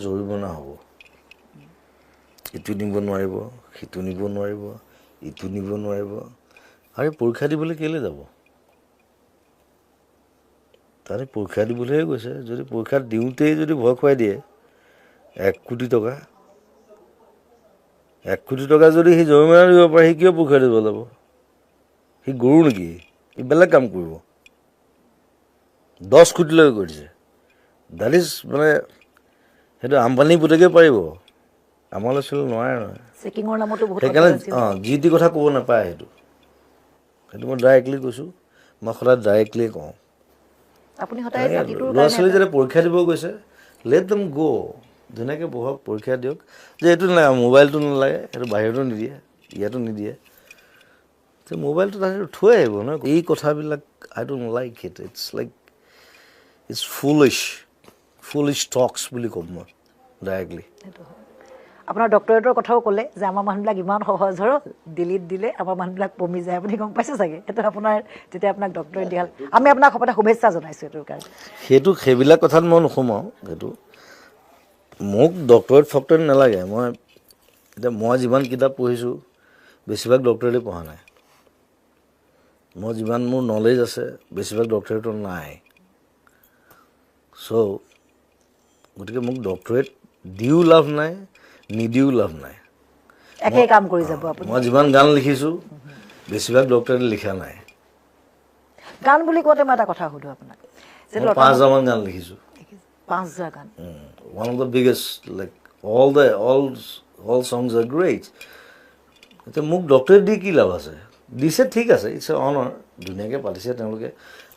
জৰিমনা হ'ব ইটো নিব নোৱাৰিব সিটো নিব নোৱাৰিব ইটো নিব নোৱাৰিব আৰু পৰীক্ষা দিবলৈ কেলৈ যাব তাৰে পৰীক্ষা দিবলৈহে গৈছে যদি পৰীক্ষা দিওঁতেই যদি ভয় খুৱাই দিয়ে 1 কোটি টকা 1 কোটি টকা যদি সি জৰিমনা দিব পাৰে সি কিয় পৰীক্ষা দিব যাব সি গৰু নেকি সি বেলেগ কাম কৰিব 10 কোটিলৈকে কৰিছে দেট ইজ মানে সেইটো আম্বানী পুতেকে পাৰিব আমাৰ ল'ৰা ছোৱালী নোৱাৰে নহয় চেকিঙৰ নামতো বহুত সেইকাৰণে যি টি কথা ক'ব নাপায় সেইটো মই ডাইৰেক্টলি কৈছোঁ মই সদায় ডাইৰেক্টলিয়ে কওঁ আপুনি সদায় জাতিটোৰ ল'ৰা ছোৱালী যেতিয়া পৰীক্ষা দিব গৈছে লেট দেম গ' ধুনীয়াকৈ বহক পৰীক্ষা দিয়ক যে এইটো নালাগে মোবাইলটো নালাগে সেইটো বাহিৰতো নিদিয়ে ইয়াতো নিদিয়ে মোবাইলটো তাতে থৈ আহিব ন এই কথাবিলাক I don't like it it's like it's foolish talks বুলি ক'ম মই ডাইৰেক্টলি আপোনাৰ ডক্টৰেটৰ কথাও ক'লে যে আমাৰ মানুহবিলাক ইমান সহজ ধৰ দিল্লীত দিলে আমাৰ মানুহবিলাক পমি যায় আপুনি গম পাইছে চাগে সেইটো আপোনাৰ যেতিয়া আপোনাক ডক্টৰেট দিয়া হ'ল আমি আপোনাক সপতে শুভেচ্ছা জনাইছোঁ এইটোৰ কাৰণে সেইবিলাক কথাত মই নোসোমাওঁ সেইটো মোক ডক্টৰেট ফক্টৰেট নালাগে মই যিমান কিতাপ পঢ়িছোঁ বেছিভাগ ডক্টৰেটে পঢ়া নাই মই যিমান মোৰ নলেজ আছে বেছিভাগ ডক্টৰেটৰ নাই চ' গতিকে মোক ডক্টৰেট দিও লাভ নাই নিদিও লাভ নাই একেই কাম কৰি যাব আপুনি মই যিমান গান লিখিছোঁ বেছিভাগ ডক্টৰেটে লিখা নাই গান বুলি কওঁতে মই এটা কথা সুধোঁ আপোনাক যে 5,000মান গান লিখিছোঁ 5,000 গান one of the biggest like all songs are great এতিয়া মোক ডক্টৰেট দি কি লাভ আছে দিছে ঠিক আছে ইটছ এ অনাৰ ধুনীয়াকৈ পাতিছে তেওঁলোকে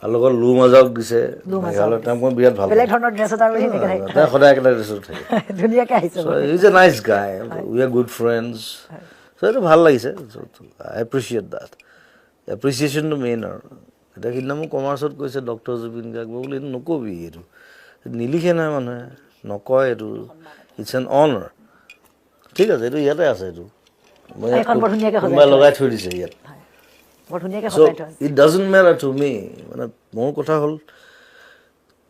আৰু লগত লো মাজাওক দিছে মেঘালয় তেওঁক মই বিৰাট ভাল বেলেগ ধৰণৰ ড্ৰেছ এটা তেওঁ সদায় একেটা ড্ৰেছত থাকে ধুনীয়াকৈ আহিছে ইজ এ নাইচ গাই উই আৰ গুড ফ্ৰেণ্ডছ চ' এইটো ভাল লাগিছে আই এপ্ৰিচিয়েট দেট এপ্ৰিচিয়েশ্যনটো মেইন আৰু এতিয়া সিদিনা মোক কমাৰ্চত কৈছে ডক্টৰ জুবিন গাৰ্গ বোলে এইটো নকবি এইটো নিলিখে নহয় মানুহে নকয় এইটো ইটছ এন অনাৰ ঠিক আছে এইটো ইয়াতে আছে এইটো মই কোনোবাই লগাই থৈ দিছে ইয়াত চ' it doesn't matter to me মানে মোৰ কথা হ'ল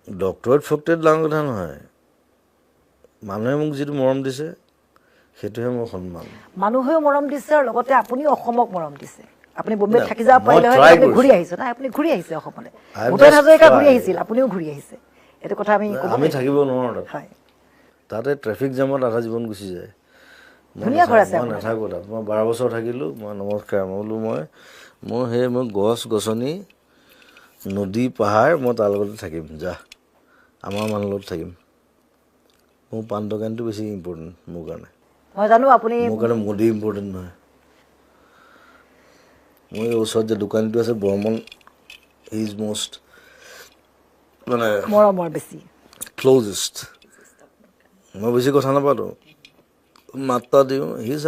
ডক্টৰেট ফক্টৰেট ডাঙৰ কথা নহয় মানুহে মোক যিটো মৰম দিছে সেইটোহে মোৰ সন্মান মানুহেও মৰম দিছে আৰু লগতে আপুনিও অসমক মৰম দিছে আপুনি বম্বেত থাকি যাব পাৰিলে হয় আপুনি ঘূৰি আহিছে নাই আপুনি ঘূৰি আহিছে অসমলৈ ভূপেন হাজৰিকা ঘূৰি আহিছিল আপুনিও ঘূৰি আহিছে এইটো কথা আমি থাকিব নোৱাৰোঁ তাতে ট্ৰেফিক জামত আধা জীৱন গুচি যায় ধুনীয়া ঘৰ আছে মই নাথাকোঁ তাত মই 12 বছৰ থাকিলোঁ মই নমস্কাৰ মই বোলো মই গছ গছনি নদী পাহাৰ মই তাৰ লগতে থাকিম যা আমাৰ মানুহৰ লগত থাকিম মোৰ পাণ দোকানটো বেছি ইম্পৰ্টেণ্ট মোৰ কাৰণে মই জানো আপুনি মোৰ কাৰণে মোদী ইম্পৰ্টেণ্ট নহয় মোৰ এই ওচৰত যে দোকানটো আছে বৰ্মন ইজ মষ্ট মানে মৰমৰ বেছি ক্ল'জেষ্ট মই বেছি কথা নাপাতো মাত্ৰা দিওঁ he is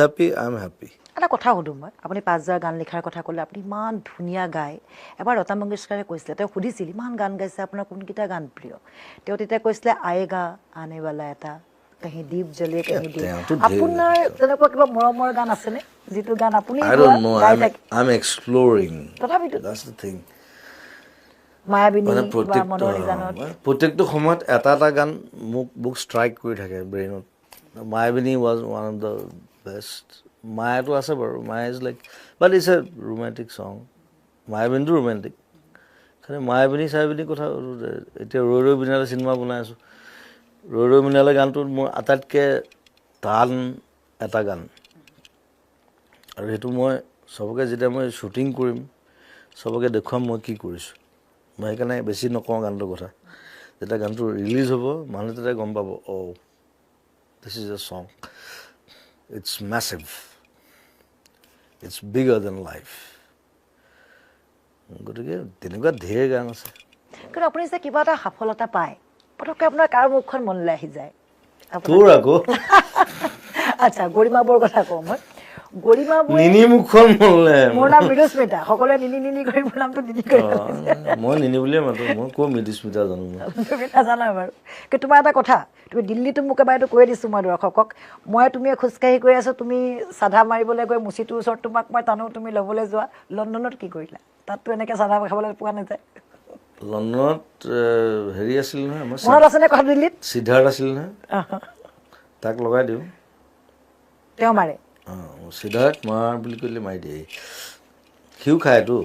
happy I am happy এটা কথা সুধোঁ মই আপুনি 5,000 গান লিখাৰ কথা ক'লে আপুনি ইমান ধুনীয়া গায় এবাৰ লতা মংগেশকাৰে কৈছিলে তেওঁ সুধিছিল ইমান গান গাইছে আপোনাৰ কোনকেইটা গান প্ৰিয় তেওঁ তেতিয়া কৈছিলে আয়েগা আনেৱালা এটা কাহি দীপ জ্বলে কাহি দীপ আপোনাৰ তেনেকুৱা কিবা মৰমৰ গান আছেনে যিটো গান আপুনি তথাপিতো মায়াবিনী বা মনৰ নিজানত প্ৰত্যেকটো সময়ত এটা গান মোক ষ্ট্ৰাইক কৰি থাকে ব্ৰেইনত Mayabini was one of the best মায়াটো আছে বাৰু মায়া is like but it's a romantic song মায়াবিনীটো ৰোমেণ্টিক খালি মায়াবিনী কথা এতিয়া ৰৈ ৰৈ বিনালে চিনেমা বনাই আছোঁ ৰৈ ৰৈ বিনালে গানটোত মোৰ আটাইতকৈ টান এটা গান আৰু সেইটো মই চবকে যেতিয়া মই শ্বুটিং কৰিম চবকে দেখুৱাম মই কি কৰিছোঁ মই সেইকাৰণে বেছি নকওঁ গানটোৰ কথা যেতিয়া গানটো ৰিলিজ হ'ব মানুহে তেতিয়া গম পাব অ' দিছ is a song it's massive it's bigger than life গতিকে তেনেকুৱা ঢেৰ গান আছে কিন্তু আপুনি যে কিবা এটা সফলতা পায় পটককৈ আপোনাৰ কাৰ মুখখন মনলৈ আহি যায় তোৰ আকৌ আচ্ছা গৰিমা বৌৰ কথা কওঁ মই গৰিমা বৌ নিনি মুখখন মনলৈ মোৰ নাম মৃদুস্মিতা সকলোৱে নিনি কৰি মোৰ নামটো নিনি কৰি মই নিনি বুলিয়ে মাতো মই কৈ মৃদুস্মিতা জানো তুমি নাজানা বাৰু কিন্তু তোমাৰ এটা কথা তুমি দিল্লীতো মোক এবাৰ এইটো কৈ দিছোঁ মই দৰ্শকক তুমি খোজকাঢ়ি গৈ আছোঁ তুমি চাধা মাৰিবলৈ গৈ মুচিটোৰ ওচৰত তোমাক মই টানো তুমি ল'বলৈ যোৱা লণ্ডনত কি কৰিলা তাততো এনেকৈ চাধা খাবলৈ পোৱা নাযায় লণ্ডনত হেৰি আছিল নহয় আমাৰ মনত আছেনে কথা দিল্লীত সিদ্ধাৰ্থ আছিল নহয় তাক লগাই দিওঁ তেওঁ মাৰে সিদ্ধাৰ্থ মাৰ বুলি ক'লে মাৰি দিয়ে সিও খায়তো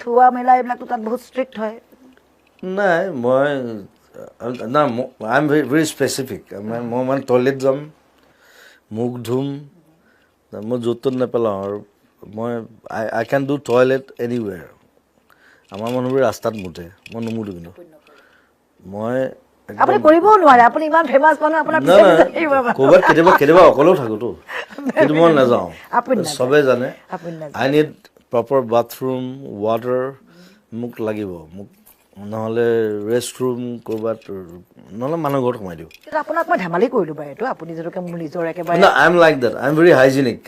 থোৱা মেলা এইবিলাকতো তাত বহুত ষ্ট্ৰিক্ট হয় নাই মই না আই এম ভেৰি স্পেচিফিক মই মানে টয়লেট যাম মুখ ধুম মই য'ত ত'ত নেপেলাওঁ আৰু মই I can do toilet anywhere আমাৰ মানুহবোৰে ৰাস্তাত মুতে মই নুমুতো কিন্তু মই আপুনি কৰিবও নোৱাৰে আপুনি ইমান ফেমাছ মানুহ আপোনাৰ না না ক'ৰবাত কেতিয়াবা অকলেও থাকোঁতো কিন্তু মই নাযাওঁ চবেই জানে আই নিড প্ৰপাৰ বাথৰুম ৱাটাৰ মোক লাগিব মোক নহ'লে ৰেষ্ট ৰুম ক'ৰবাত নহ'লে মানুহ ঘৰত সোমাই দিওঁ কিন্তু আপোনাক মই ধেমালি কৰিলোঁ বাৰু এইটো আপুনি যিটোকে মোৰ নিজৰ একেবাৰে I am like that I am very hygienic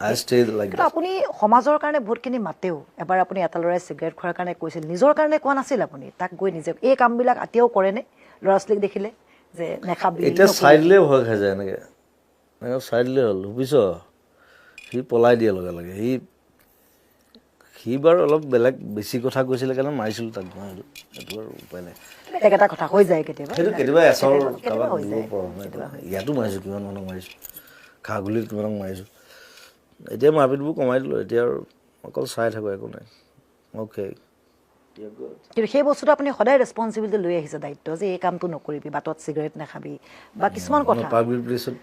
I stay like কিন্তু আপুনি সমাজৰ কাৰণে বহুতখিনি মাতেও এবাৰ আপুনি এটা ল'ৰাই চিগাৰেট খোৱাৰ কাৰণে কৈছিল নিজৰ কাৰণে কোৱা নাছিল আপুনি তাক গৈ নিজে এই কামবিলাক এতিয়াও কৰেনে ল'ৰা ছোৱালীক দেখিলে যে নেখাবি এতিয়া চাই দিলে ভয় খাই যায় এনেকৈ চাই দিলে হ'ল বুজিছ সি পলাই দিয়ে লগে লগে সি বাৰু অলপ বেলেগ বেছি কথা কৈছিলে কাৰণে মাৰিছিলোঁ তাক মই সেইটো আৰু উপায় নাই বেলেগ এটা কথা হৈ যায় কেতিয়াবা সেইটো কেতিয়াবা এচৰ কাৰোবাক দিব পাৰোঁ ইয়াতো মাৰিছোঁ কিমান মানুহক মাৰিছোঁ খাগুলিত কিমানক মাৰিছোঁ এতিয়া মাৰপিটবোৰ কমাই দিলোঁ এতিয়া আৰু অকল চাই থাকোঁ একো নাই অ'কে কিন্তু সেই বস্তুটো আপুনি সদায় ৰেছপনচিবিলিটি লৈ আহিছে দায়িত্ব যে এই কামটো নকৰিবি বাটত চিগাৰেট নাখাবি বা কিছুমান কথা পাব্লিক প্লেচত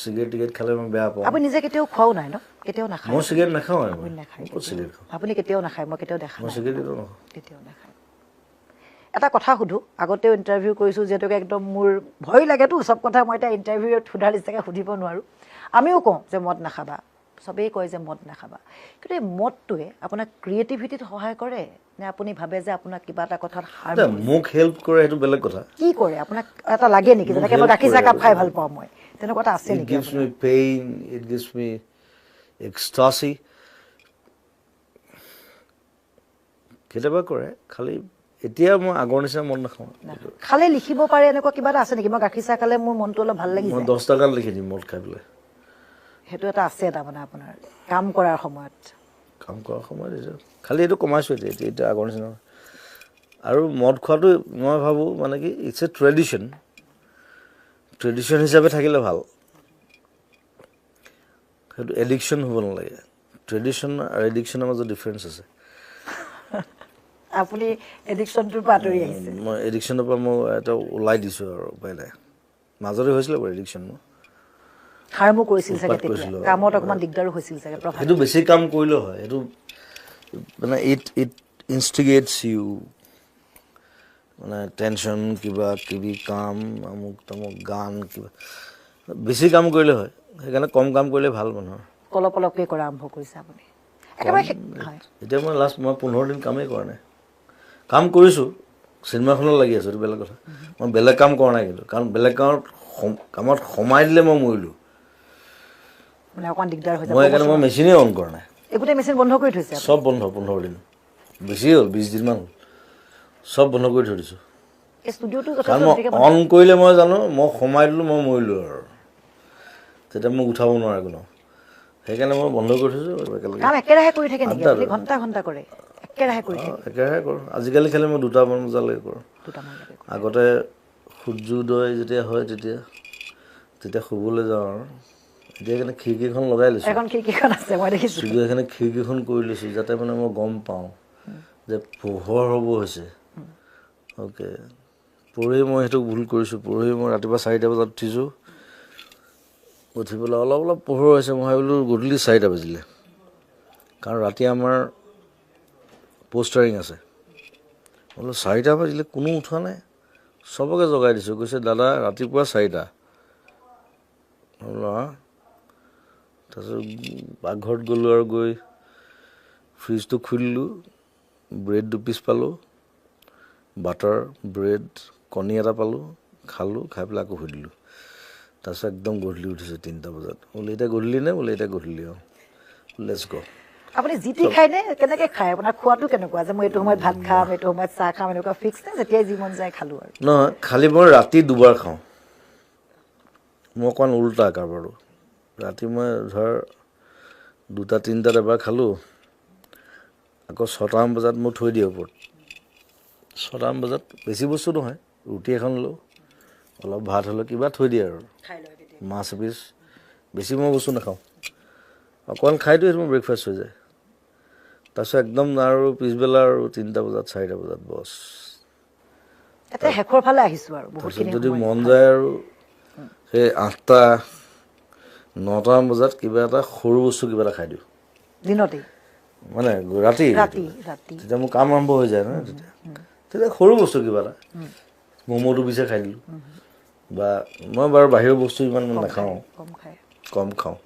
চিগাৰেট টিকেট খালে মই বেয়া পাওঁ আপুনি নিজে কেতিয়াও খোৱাও নাই ন কেতিয়াও নাখায় মই চিগাৰেট নাখাওঁ আৰু আপুনি নাখায় ক'ত চিগাৰেট খাওঁ আপুনি কেতিয়াও নাখায় মই কেতিয়াও দেখা মই নাই চিগাৰেট নাখাওঁ কেতিয়াও নাখায় এটা কথা সুধোঁ আগতেও ইণ্টাৰভিউ কৰিছোঁ যিহেতুকে একদম মোৰ ভয় লাগেতো চব কথা মই এতিয়া ইণ্টাৰভিউত সোধাৰ নিচিনাকৈ সুধিব নোৱাৰোঁ আমিও কওঁ যে মদ নাখাবা চবেই কয় যে মদ নাখাবা কিন্তু এই মদটোৱে আপোনাক ক্ৰিয়েটিভিটিত সহায় কৰে নে আপুনি ভাবে যে আপোনাক কিবা এটা কথাত মোক হেল্প কৰে সেইটো বেলেগ কথা কি কৰে আপোনাক এটা লাগে নেকি যেনেকৈ মই গাখীৰ চাহ কাপ খাই ভাল পাওঁ মই তেনেকুৱা এটা আছে It নেকি gives me pain, it gives me ecstasy. কেতিয়াবা কৰে খালি এতিয়া মই আগৰ নিচিনা মন নাখাওঁ খালে লিখিব পাৰে এনেকুৱা কিবা এটা আছে নেকি মই গাখীৰ চাহ খালে মোৰ মনটো অলপ ভাল লাগি মই যায় 10 টাকাত লিখি দিম মদ খাই পেলাই সেইটো এটা আছে তাৰমানে আপোনাৰ কাম কৰাৰ সময়ত কাম কৰাৰ সময়ত খালি এইটো কমাইছোঁ এতিয়া আগৰ নিচিনা আৰু মদ খোৱাটো মই ভাবোঁ মানে কি ইটছ এ ট্ৰেডিশ্যন হিচাপে থাকিলে ভাল সেইটো এডিকশ্যন হ'ব নালাগে ট্ৰেডিশ্যন আৰু এডিকশ্যনৰ মাজত ডিফাৰেঞ্চ আছে আপুনি এডিকশ্যনটোৰ পৰা আঁতৰি আহিছে মই এডিকশ্যনৰ পৰা মই এটা ওলাই দিছোঁ আৰু উপায় নাই মাজতে হৈছিলে বাৰু এডিকশ্যন মোৰ হাৰ্মো কৰিছিল চাগে তেতিয়া কামত অকণমান দিগদাৰো হৈছিল চাগে সেইটো বেছি কাম কৰিলেও হয় সেইটো মানে ইট ইনষ্টিগেটছ ইউ মানে টেনশ্যন কিবা কিবি কাম আমুক তামুক গান কিবা বেছি কাম কৰিলে হয় সেইকাৰণে কম কাম কৰিলে ভাল মানুহৰ অলপ অলপকৈ কৰা আৰম্ভ কৰিছে আপুনি একেবাৰে এতিয়া মই লাষ্ট মই 15 দিন কামেই কৰা নাই কাম কৰিছোঁ চিনেমাখনত লাগি আছোঁ এইটো বেলেগ কথা মই বেলেগ কাম কৰা নাই কিন্তু কাৰণ বেলেগ কামত সোমাই দিলে মই মৰিলোঁ মানে অকণমান দিগদাৰ হৈ যায় মই সেইকাৰণে মই মেচিনেই অন কৰা নাই গোটেই মেচিন বন্ধ কৰি থৈছে চব বন্ধ 15 দিন বেছি হ'ল 20 দিনমান হ'ল চব বন্ধ কৰি থৈ দিছোঁ এই ষ্টুডিঅ'টো কাৰণ মই অন কৰিলে মই জানো মই সোমাই দিলোঁ মই মৰিলোঁ আৰু তেতিয়া মোক উঠাব নোৱাৰে কোনো সেইকাৰণে মই বন্ধ কৰি থৈছোঁ একেলগে কাম একেৰাহে কৰি থাকে নেকি আপুনি ঘণ্টা ঘণ্টা কৰে একেৰাহে কৰি থাকে একেৰাহে কৰোঁ আজিকালি খালি মই 2টামান বজালৈকে কৰোঁ আগতে সূৰ্যোদয় যেতিয়া হয় তেতিয়া শুবলৈ যাওঁ আৰু এতিয়া সেইকাৰণে খিৰিকীখন লগাই লৈছোঁ এখন খিৰিকীখন আছে মই দেখিছোঁ ষ্টুডিঅ' সেইকাৰণে খিৰিকীখন কৰি লৈছোঁ যাতে মানে মই গম পাওঁ যে পোহৰ হ'ব হৈছে অ'কে পৰহি মই সেইটো ভুল কৰিছোঁ পৰহি মই ৰাতিপুৱা 4টা বজাত উঠিছোঁ উঠি পেলাই অলপ অলপ পোহৰ হৈছে মই ভাবিলোঁ গধূলি 4টা বাজিলে কাৰণ ৰাতি আমাৰ পোষ্টাৰিং আছে বোলো 4টা বাজিলে কোনো উঠোৱা নাই চবকে জগাই দিছোঁ কৈছে দাদা ৰাতিপুৱা 4টা বোলো তাৰপিছত পাকঘৰত গ'লোঁ আৰু গৈ ফ্ৰিজটো খুলিলোঁ ব্ৰেড 2 পিচ পালোঁ বাটাৰ ব্ৰেড কণী এটা পালোঁ খালোঁ খাই পেলাই আকৌ শুই দিলোঁ তাৰপিছত একদম গধূলি উঠিছোঁ 3টা বজাত বোলে এতিয়া গধূলি নে বোলে এতিয়া গধূলি অঁ লেটছ গ' আপুনি যি টি খায়নে কেনেকৈ খায় আপোনাৰ খোৱাটো কেনেকুৱা যে মই এইটো সময়ত ভাত খাম এইটো সময়ত চাহ খাম এনেকুৱা ফিক্স নে যেতিয়াই যি মন যায় খালোঁ আৰু নহয় খালি মই ৰাতি 2বাৰ খাওঁ মই অকণমান উল্টা কাৰোবাৰো ৰাতি মই ধৰ 2টা 3টাত এবাৰ খালোঁ আকৌ 6টামান বজাত মই থৈ দিওঁ ওপৰত 6টামান বজাত বেছি বস্তু নহয় ৰুটি এখন লওঁ অলপ ভাত হ'লেও কিবা থৈ দিয়ে আৰু মাছ এপিচ বেছি মই বস্তু নাখাওঁ অকণমান খাইতো সেইটো মোৰ ব্ৰেকফাষ্ট হৈ যায় তাৰপিছত একদম আৰু পিছবেলা আৰু 3টা বজাত 4টা বজাত বছ এতিয়া শেষৰ ফালে আহিছোঁ আৰু তাৰপিছত যদি মন যায় আৰু সেই 8টা 9টামান বজাত কিবা এটা সৰু বস্তু কিবা এটা খাই দিওঁ দিনতেই মানে ৰাতি তেতিয়া মোৰ কাম আৰম্ভ হৈ যায় নহয় তেতিয়া সৰু বস্তু কিবা এটা ম'ম'টো পিছে খাই দিলোঁ বা মই বাৰু বাহিৰৰ বস্তু ইমান নাখাওঁ কম খাওঁ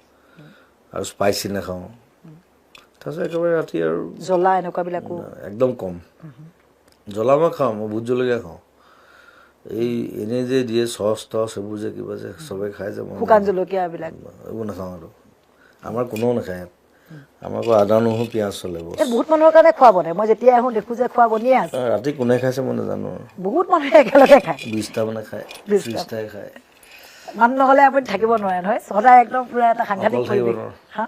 আৰু স্পাইচি নাখাওঁ তাৰপিছত একেবাৰে ৰাতি আৰু জ্বলা এনেকুৱাবিলাকো একদম কম জ্বলা মই খাওঁ মই ভোট জলকীয়া খাওঁ এই এনেই যে দিয়ে চচ টচ এইবোৰ যে কিবা যে চবে খাই যে মই শুকান জলকীয়া এইবিলাক এইবোৰ নাখাওঁ আৰু আমাৰ কোনেও নাখায় ইয়াত আমাৰ আকৌ আদা নহৰু পিঁয়াজ চলে বছ বহুত মানুহৰ কাৰণে খোৱা বনাই মই যেতিয়া আহোঁ দেখোঁ যে খোৱা বনিয়ে আছে ৰাতি কোনে খাইছে মই নাজানো বহুত মানুহে একেলগে খায় 20টা মানে খায় 30টাই খায় মানুহ নহ'লে আপুনি থাকিব নোৱাৰে নহয় সদায় একদম পূৰা এটা সাংঘাতিক পৰিৱেশ হা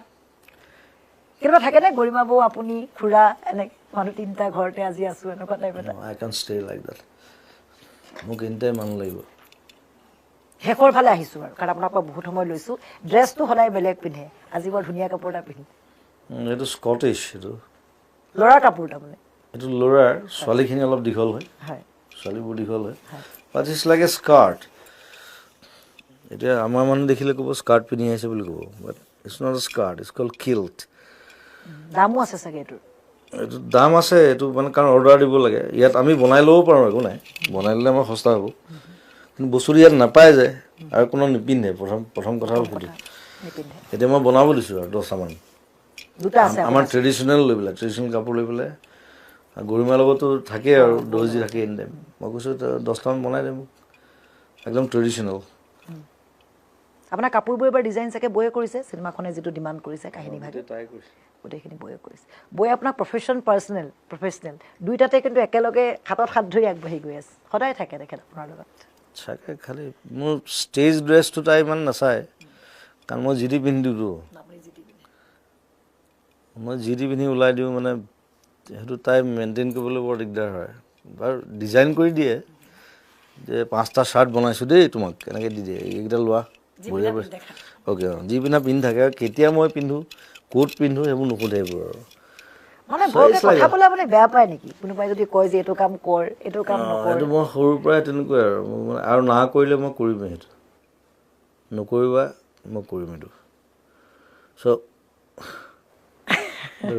কেতিয়াবা থাকেনে গৰিমা বৌ আপুনি খুৰা এনে মানুহ 3টা ঘৰতে আজি আছোঁ এনেকুৱা টাইপ এটা I can stay like that মোক এনিটাইম মানুহ লাগিব শেষৰ ফালে আহিছোঁ আৰু কাৰণ আপোনাৰ পৰা বহুত সময় লৈছোঁ ড্ৰেছটো সদায় বেলেগ পিন্ধে আজি বৰ ধুনীয়া কাপোৰ এটা পিন্ধে এইটো স্কটিছ এইটো ল'ৰাৰ কাপোৰ তাৰমানে এইটো ল'ৰাৰ ছোৱালীখিনি অলপ দীঘল হয় হয় ছোৱালীবোৰ দীঘল হয় but it's like a skirt এতিয়া আমাৰ মানুহ দেখিলে ক'ব স্কাৰ্ট পিন্ধি আহিছে বুলি ক'ব but it's not a skirt it's called kilt দামো আছে চাগে এইটোৰ এইটো দাম আছে এইটো মানে কাৰণ অৰ্ডাৰ দিব লাগে ইয়াত আমি বনাই ল'ব পাৰোঁ একো নাই বনাই ল'লে আমাৰ সস্তা হ'ব কিন্তু বস্তুটো ইয়াত নাপায় যায় আৰু কোনো নিপিন্ধে প্ৰথম কথা হ'ল সেইটো নিপিন্ধে এতিয়া মই বনাব দিছোঁ আৰু 10টামান দুটা আছে আমাৰ ট্ৰেডিশ্যনেল লৈ পেলাই ট্ৰেডিশ্যনেল কাপোৰ লৈ পেলাই গৰিমাৰ লগতো থাকেই আৰু দৰ্জি থাকে এনি টাইম মই কৈছোঁ 10টামান বনাই দে মোক একদম ট্ৰেডিশ্যনেল আপোনাৰ কাপোৰবোৰ এবাৰ ডিজাইন চাগে বয়ে কৰিছে চিনেমাখনে যিটো ডিমাণ্ড কৰিছে কাহিনী ভাগে ট্ৰাই কৰিছে গোটেইখিনি বয়ে কৰিছে বয়ে আপোনাক প্ৰফেচনেল দুইটাতে কিন্তু একেলগে হাতত হাত ধৰি আগবাঢ়ি গৈ আছে সদায় থাকে তেখেত আপোনাৰ লগত চাগে খালি মোৰ ষ্টেজ ড্ৰেছটো তাই ইমান নাচায় কাৰণ মই যি টি পিন্ধি দিওঁতো মই যি টি পিন্ধি ওলাই দিওঁ মানে সেইটো তাই মেইনটেইন কৰিবলৈ বৰ দিগদাৰ হয় বাৰু ডিজাইন কৰি দিয়ে যে 5টা চাৰ্ট বনাইছোঁ দেই তোমাক এনেকৈ দি দিয়ে এইকেইটা লোৱা বঢ়িয়া বঢ়িয়া অ'কে যি পিন্ধা পিন্ধি থাকে আৰু কেতিয়া মই পিন্ধোঁ ক'ত পিন্ধোঁ সেইবোৰ নোসোধে এইবোৰ আৰু মানে কথা ক'লে আপুনি বেয়া পায় নেকি কোনোবাই যদি কয় যে এইটো কাম কৰ এইটো কাম নকৰ সেইটো মই সৰুৰ পৰাই তেনেকুৱাই আৰু মই মানে আৰু না কৰিলে মই কৰিমেই সেইটো নকৰিবা মই কৰিম এইটো চ'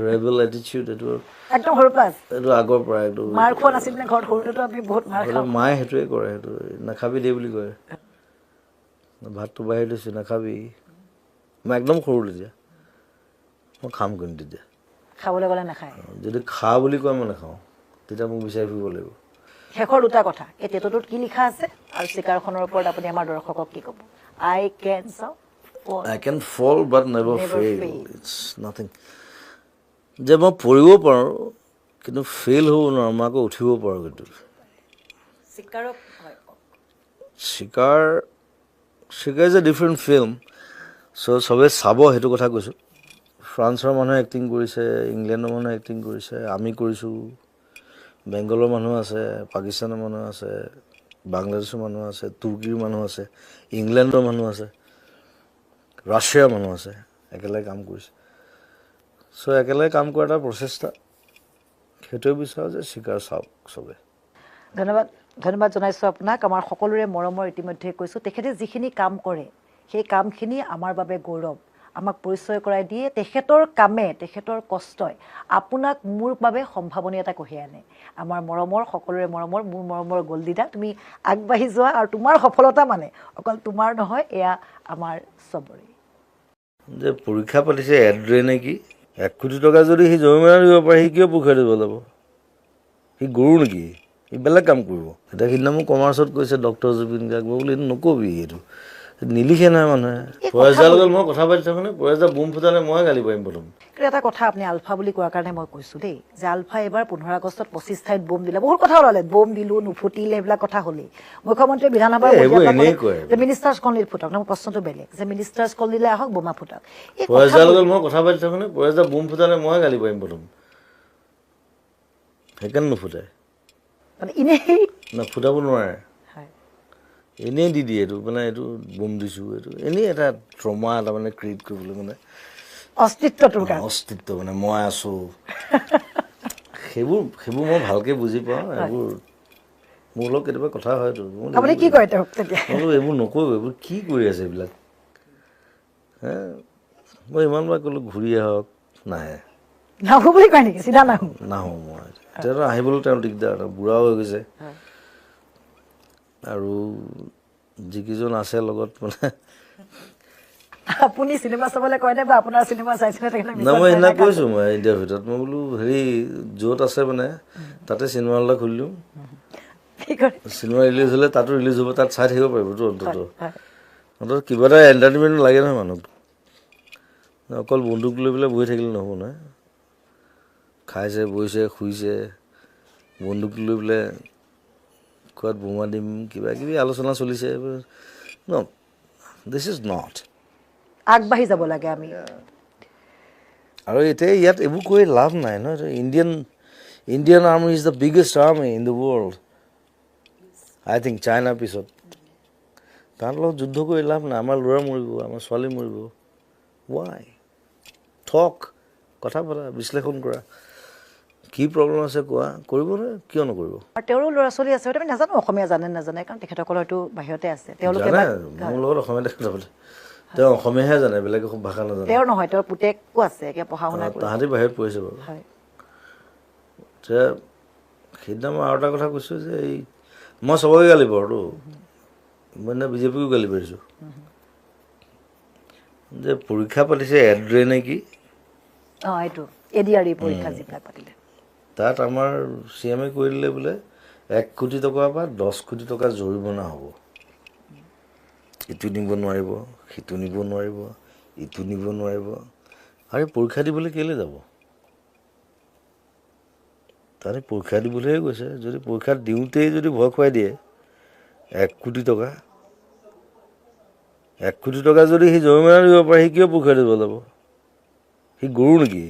ৰেবেল এটিটিউড এইটো একদম সৰুৰ পৰা এইটো আগৰ পৰা এইটো মাৰ খোৱা নাছিল নে ঘৰত সৰুতেতো আমি বহুত মাৰ খাওঁ মায়ে সেইটোৱে কৰে সেইটো নাখাবি দেই বুলি কয় ভাতটো বাঢ়ি লৈছোঁ নাখাবি মই একদম সৰু তেতিয়া মই খাম কিন্তু তেতিয়া খাবলৈ গ'লে নাখায় যদি খা বুলি কয় মই নাখাওঁ তেতিয়া মোক বিচাৰি ফুৰিব লাগিব শেষৰ দুটা কথা এই টেটুটোত কি লিখা আছে আৰু চিকাৰখনৰ ওপৰত আপুনি আমাৰ দৰ্শকক কি ক'ব আই কেন ফল বাট নেভাৰ ফেইল ইটছ নাথিং যে মই পৰিব পাৰোঁ কিন্তু ফেইল হ'ব নোৱাৰোঁ মই আকৌ উঠিব পাৰোঁ কিন্তু চিকাৰ ইজ এ ডিফাৰেণ্ট ফিল্ম চ' চবে চাব সেইটো কথা কৈছোঁ ফ্ৰান্সৰ মানুহে এক্টিং কৰিছে ইংলেণ্ডৰ মানুহে এক্টিং কৰিছে আমি কৰিছোঁ বেংগলৰ মানুহ আছে পাকিস্তানৰ মানুহ আছে বাংলাদেশৰ মানুহ আছে তুৰ্কীৰ মানুহ আছে ইংলেণ্ডৰ মানুহ আছে ৰাছিয়াৰ মানুহ আছে একেলগে কাম কৰিছে চ' একেলগে কাম কৰা এটা প্ৰচেষ্টা সেইটোৱে বিচাৰোঁ যে চিকাৰ চাওক চবে ধন্যবাদ জনাইছোঁ আপোনাক আমাৰ সকলোৰে মৰমৰ ইতিমধ্যে কৈছোঁ তেখেতে যিখিনি কাম কৰে সেই কামখিনি আমাৰ বাবে গৌৰৱ আমাক পৰিচয় কৰাই দিয়ে তেখেতৰ কামে তেখেতৰ কষ্টই আপোনাক মোৰ বাবে সম্ভাৱনীয় এটা কঢ়িয়াই আনে আমাৰ মৰমৰ সকলোৰে মৰমৰ মোৰ মৰমৰ গল্ডিদা তুমি আগবাঢ়ি যোৱা আৰু তোমাৰ সফলতা মানে অকল তোমাৰ নহয় এয়া আমাৰ চবৰে যে পৰীক্ষা পাতিছে এড্ৰে নেকি 1 কোটি টকা যদি সি জৰিমনা দিব পাৰে সি কিয় পৰীক্ষা দিব যাব সি গৰু নেকি সি বেলেগ কাম কৰিব এতিয়া সিদিনা মোক কমাৰ্চত কৈছে ডক্টৰ জুবিন গাৰ্গ বুলি নকবি এইটো নিলিখে নহয় মানুহে পৰেশদাৰ লগত মই কথা পাতি থাকোঁ নে পৰেশদা বুম ফুটালে মই গালি পাৰিম প্ৰথম কিন্তু এটা কথা আপুনি আলফা বুলি কোৱাৰ কাৰণে মই কৈছোঁ দেই যে আলফা এইবাৰ 15 আগষ্টত 25 ঠাইত বোম দিলে বহুত কথা ওলালে বোম দিলোঁ নুফুটিলে এইবিলাক কথা হ'লেই মুখ্যমন্ত্ৰীয়ে বিধানসভাৰ যে মিনিষ্টাৰ্ছ কলনীত ফুটক মোৰ প্ৰশ্নটো বেলেগ যে মিনিষ্টাৰ্ছ কলনীলৈ আহক বোমা ফুটক পৰেশদাৰ লগত মই কথা পাতি থাকোঁ নে পৰেশদা বুম ফুটালে মই গালি পাৰিম প্ৰথম সেইকাৰণে নুফুটাই মানে এনেই না ফুটাব নোৱাৰে হয় এনেই দি দিয়ে এইটো মানে এইটো বম দিছোঁ এইটো এনেই এটা ট্ৰমা এটা মানে ক্ৰিয়েট কৰিবলৈ মানে অস্তিত্বটোৰ কাৰণে অস্তিত্ব মানে মই আছোঁ সেইবোৰ মই ভালকৈ বুজি পাওঁ এইবোৰ মোৰ লগত কেতিয়াবা কথা হয়তো আপুনি কি কয় তেওঁক তেতিয়া মই বোলো এইবোৰ নকৰিব এইবোৰ কি কৰি আছে এইবিলাক হে মই ইমানবাৰ ক'লোঁ ঘূৰি আহক নাহে নাহো বুলি কয় নেকি চিধা নাহো নাহোঁ মই এতিয়াতো আহিবলৈ তেওঁ দিগদাৰ বুঢ়াও হৈ গৈছে আৰু যিকেইজন আছে লগত মানে আপুনি চিনেমা চাবলৈ কয়নে বা আপোনাৰ চিনেমা চাইছিলে তেখেতে না মই সেইদিনা কৈছোঁ মই ইণ্ডিয়াৰ ভিতৰত মই বোলো হেৰি য'ত আছে মানে তাতে চিনেমা হল এটা খুলি দিওঁ কি কৰে চিনেমা ৰিলিজ হ'লে তাতো ৰিলিজ হ'ব তাত চাই থাকিব পাৰিবতো অন্ততঃ হয় অন্ততঃ কিবা এটা এণ্টাৰটেইনমেণ্ট লাগে নহয় মানুহক অকল বন্দুক লৈ পেলাই বহি থাকিলে নহ'ব নহয় খাইছে বহিছে শুইছে বন্দুক লৈ পেলাই ক'ৰবাত বোমা দিম কিবা কিবি আলোচনা চলিছে ন দিছ ইজ নট আগবাঢ়ি যাব লাগে আমি আৰু এতিয়া ইয়াত এইবোৰ কৰি লাভ নাই ন Indian army is the biggest army in the world I think চাইনাৰ পিছত তাহাঁতৰ লগত যুদ্ধ কৰি লাভ নাই আমাৰ ল'ৰা মৰিব আমাৰ ছোৱালী মৰিব ৱাই ঠক কথা পতা বিশ্লেষণ কৰা কি প্ৰব্লেম আছে কোৱা কৰিবনে কিয় নকৰিব আৰু তেওঁৰো ল'ৰা ছোৱালী আছে হয়তো আমি নাজানো অসমীয়া জানে নাজানে কাৰণ তেখেতসকল হয়তো বাহিৰতে আছে তেওঁলোকে জানে মোৰ লগত অসমীয়াতে কথা পাতে তেওঁ অসমীয়াহে জানে বেলেগ ভাষা নাজানে তেওঁৰ নহয় তেওঁৰ পুতেকো আছে এতিয়া পঢ়া শুনা কৰি তাহাঁতি বাহিৰত পঢ়িছে বাৰু হয় এতিয়া সেইদিনা মই আৰু এটা কথা কৈছোঁ যে এই মই চবকে গালি পাৰোঁতো মই এনে বিজেপিকো গালি পাৰিছোঁ যে পৰীক্ষা পাতিছে এড্ৰে নে কি অঁ এইটো এডিআৰই পৰীক্ষা যিবিলাক পাতিলে তাত আমাৰ চি এমে কৰি দিলে বোলে 1 কোটি টকা বা 10 কোটি টকা জৰিমনা হ'ব ইটো নিব নোৱাৰিব সিটো নিব নোৱাৰিব ইটো নিব নোৱাৰিব আৰু পৰীক্ষা দিবলৈ কেলৈ যাব তাৰে পৰীক্ষা দিবলৈহে গৈছে যদি পৰীক্ষা দিওঁতেই যদি ভয় খুৱাই দিয়ে 1 কোটি টকা 1 কোটি টকা যদি সি জৰিমনা দিব পাৰে সি কিয় পৰীক্ষা দিব যাব সি গৰু নেকি